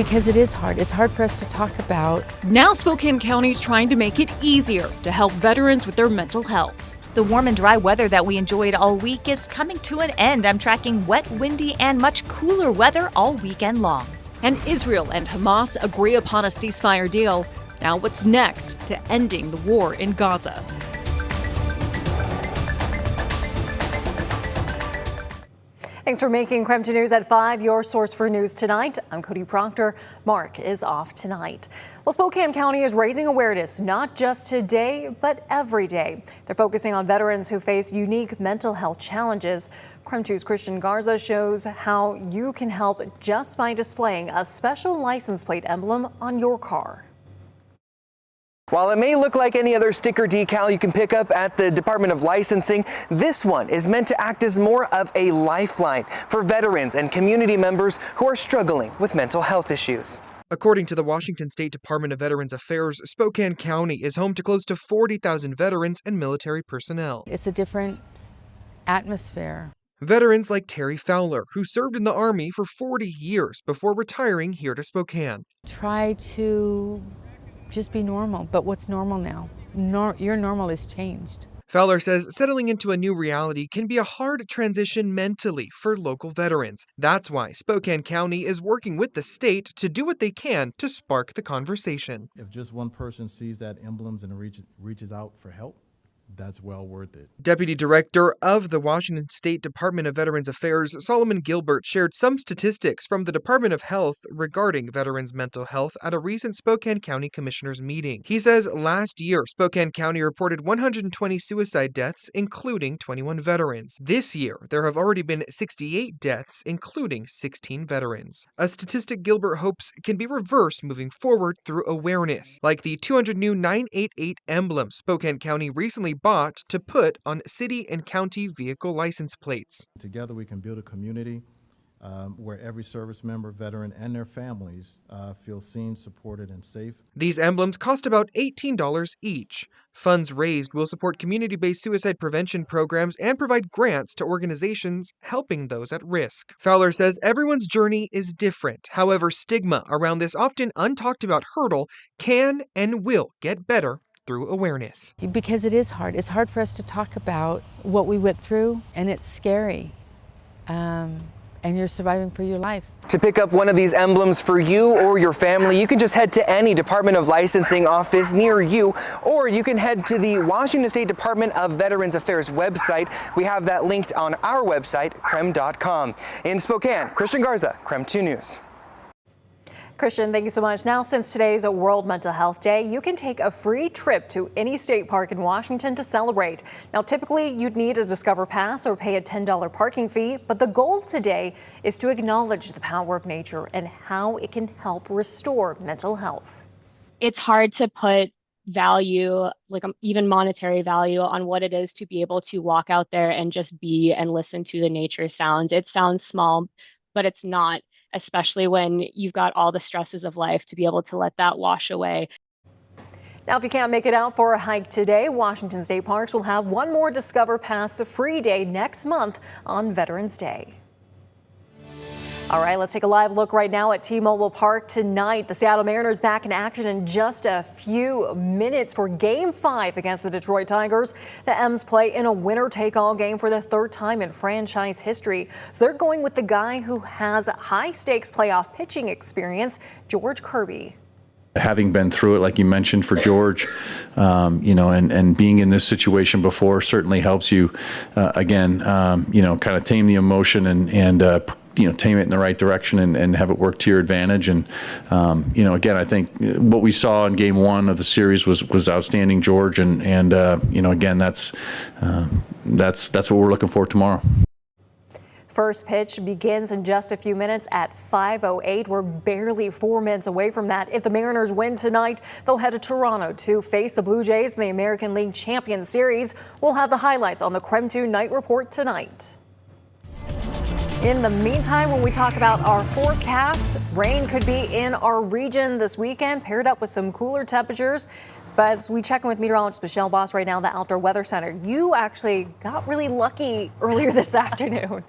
Because it is hard. It's hard for us to talk about. Now Spokane County is trying to make it easier to help veterans with their mental health. The warm and dry weather that we enjoyed all week is coming to an end. I'm tracking wet, windy, and much cooler weather all weekend long. And Israel and Hamas agree upon a ceasefire deal. Now what's next to ending the war in Gaza? Thanks for making KREM 2 News at 5 your source for news tonight. I'm Cody Proctor. Mark is off tonight. Well, Spokane County is raising awareness not just today, but every day. They're focusing on veterans who face unique mental health challenges. KREM 2's Christian Garza shows how you can help just by displaying a special license plate emblem on your car. While it may look like any other sticker decal you can pick up at the Department of Licensing, this one is meant to act as more of a lifeline for veterans and community members who are struggling with mental health issues. According to the Washington State Department of Veterans Affairs, Spokane County is home to close to 40,000 veterans and military personnel. It's a different atmosphere. Veterans like Terry Fowler, who served in the Army for 40 years before retiring here to Spokane. Try to just be normal, but what's normal now? Your normal is changed. Fowler says settling into a new reality can be a hard transition mentally for local veterans. That's why Spokane County is working with the state to do what they can to spark the conversation. If just one person sees that emblems and reaches out for help, that's well worth it. Deputy Director of the Washington State Department of Veterans Affairs, Solomon Gilbert, shared some statistics from the Department of Health regarding veterans' mental health at a recent Spokane County Commissioners meeting. He says last year, Spokane County reported 120 suicide deaths, including 21 veterans. This year, there have already been 68 deaths, including 16 veterans. A statistic Gilbert hopes can be reversed moving forward through awareness, like the 200 new 988 emblems Spokane County recently bought to put on city and county vehicle license plates. Together we can build a community where every service member, veteran, and their families feel seen, supported, and safe. These emblems cost about $18 each. Funds raised will support community-based suicide prevention programs and provide grants to organizations helping those at risk. Fowler says everyone's journey is different. However, stigma around this often untalked about hurdle can and will get better through awareness. Because it is hard. It's hard for us to talk about what we went through, and it's scary. And you're surviving for your life. To pick up one of these emblems for you or your family, you can just head to any Department of Licensing office near you, or you can head to the Washington State Department of Veterans Affairs website. We have that linked on our website, krem.com. In Spokane, Christian Garza, KREM 2 News. Christian, thank you so much. Now, since today's a World Mental Health Day, you can take a free trip to any state park in Washington to celebrate. Now, typically, you'd need a Discover Pass or pay a $10 parking fee, but the goal today is to acknowledge the power of nature and how it can help restore mental health. It's hard to put value, like even monetary value, on what it is to be able to walk out there and just be and listen to the nature sounds. It sounds small, but it's not, especially when you've got all the stresses of life, to be able to let that wash away. Now, if you can't make it out for a hike today, Washington State Parks will have one more Discover Pass free day next month on Veterans Day. All right, let's take a live look right now at T-Mobile Park tonight. The Seattle Mariners back in action in just a few minutes for Game 5 against the Detroit Tigers. The M's play in a winner-take-all game for the third time in franchise history. So they're going with the guy who has high-stakes playoff pitching experience, George Kirby. Having been through it, like you mentioned, for George, and being in this situation before certainly helps you, kind of tame the emotion and tame it in the right direction and have it work to your advantage. And, again, I think what we saw in game 1 of the series was outstanding, George. And again, that's what we're looking for tomorrow. First pitch begins in just a few minutes at 5:08. We're barely 4 minutes away from that. If the Mariners win tonight, they'll head to Toronto to face the Blue Jays in the American League Champions Series. We'll have the highlights on the KREM 2 Night Report tonight. In the meantime, when we talk about our forecast, rain could be in our region this weekend, paired up with some cooler temperatures. But as we check in with meteorologist Michelle Boss right now, the Outdoor Weather Center, you actually got really lucky earlier this afternoon.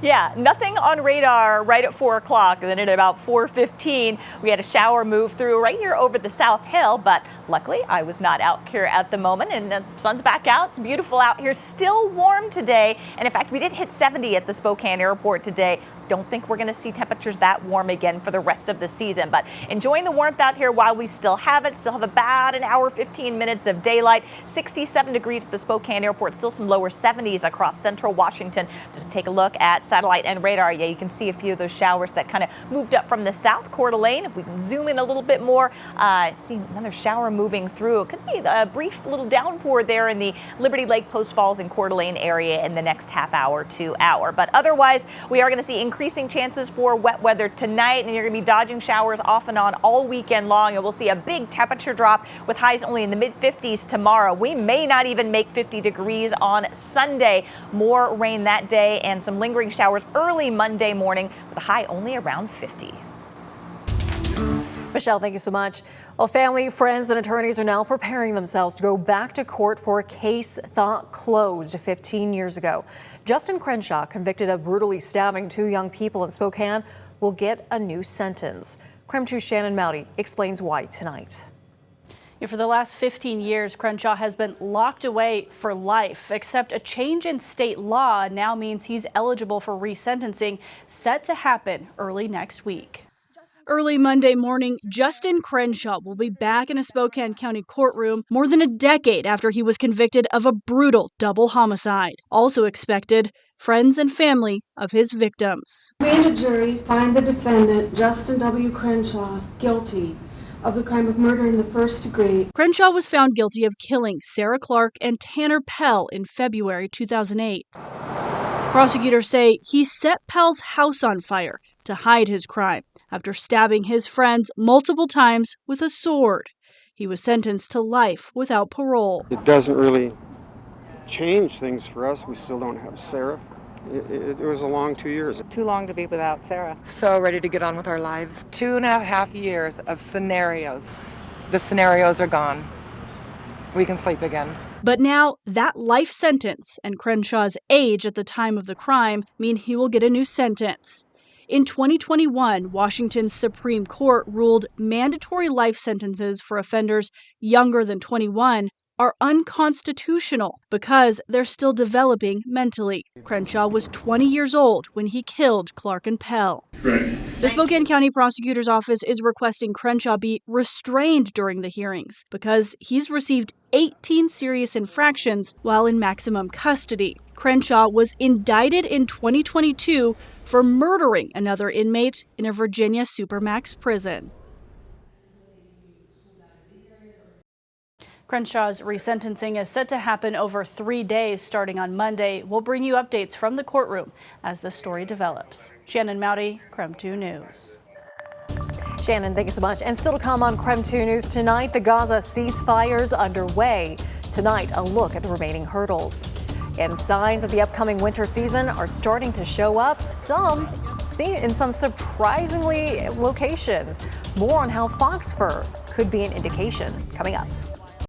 Yeah, nothing on radar right at 4 o'clock. And then at about 4:15, we had a shower move through right here over the South Hill. But luckily, I was not out here at the moment. And the sun's back out. It's beautiful out here. Still warm today. And in fact, we did hit 70 at the Spokane airport today. Don't think we're going to see temperatures that warm again for the rest of the season. But enjoying the warmth out here while we still have it. Still have about an hour, 15 minutes of daylight. 67 degrees at the Spokane airport. Still some lower 70s across central Washington. Just take a look at satellite and radar. Yeah, you can see a few of those showers that kind of moved up from the south. Coeur d'Alene, if we can zoom in a little bit more, see another shower moving through. It could be a brief little downpour there in the Liberty Lake, Post Falls, and Coeur d'Alene area in the next half hour to hour. But otherwise, we are going to see increasing chances for wet weather tonight, and you're going to be dodging showers off and on all weekend long, and we'll see a big temperature drop with highs only in the mid-50s tomorrow. We may not even make 50 degrees on Sunday. More rain that day and some lingering showers early Monday morning with a high only around 50. Michelle, thank you so much. Well, family, friends, and attorneys are now preparing themselves to go back to court for a case thought closed 15 years ago. Justin Crenshaw, convicted of brutally stabbing 2 young people in Spokane, will get a new sentence. KREM 2's Shannon Mowdy explains why tonight. For the last 15 years, Crenshaw has been locked away for life, except a change in state law now means he's eligible for resentencing, set to happen early next week. Early Monday morning, Justin Crenshaw will be back in a Spokane County courtroom more than a decade after he was convicted of a brutal double homicide. Also expected, friends and family of his victims. We and a jury find the defendant, Justin W. Crenshaw, guilty of the crime of murder in the first degree. Crenshaw was found guilty of killing Sarah Clark and Tanner Pell in February 2008. Prosecutors say he set Pell's house on fire to hide his crime after stabbing his friends multiple times with a sword. He was sentenced to life without parole. It doesn't really change things for us. We still don't have Sarah. It was a long 2 years. Too long to be without Sarah. So ready to get on with our lives. 2.5 years of scenarios. The scenarios are gone. We can sleep again. But now that life sentence and Crenshaw's age at the time of the crime mean he will get a new sentence. In 2021, Washington's Supreme Court ruled mandatory life sentences for offenders younger than 21 are unconstitutional because they're still developing mentally. Crenshaw was 20 years old when he killed Clark and Pell. The Spokane County Prosecutor's Office is requesting Crenshaw be restrained during the hearings because he's received 18 serious infractions while in maximum custody. Crenshaw was indicted in 2022 for murdering another inmate in a Virginia Supermax prison. Crenshaw's resentencing is set to happen over 3 days starting on Monday. We'll bring you updates from the courtroom as the story develops. Shannon Mowdy, KREM 2 News. Shannon, thank you so much. And still to come on KREM 2 News tonight, the Gaza ceasefire's underway. Tonight, a look at the remaining hurdles. And signs of the upcoming winter season are starting to show up, some seen in some surprisingly locations. More on how fox fur could be an indication coming up.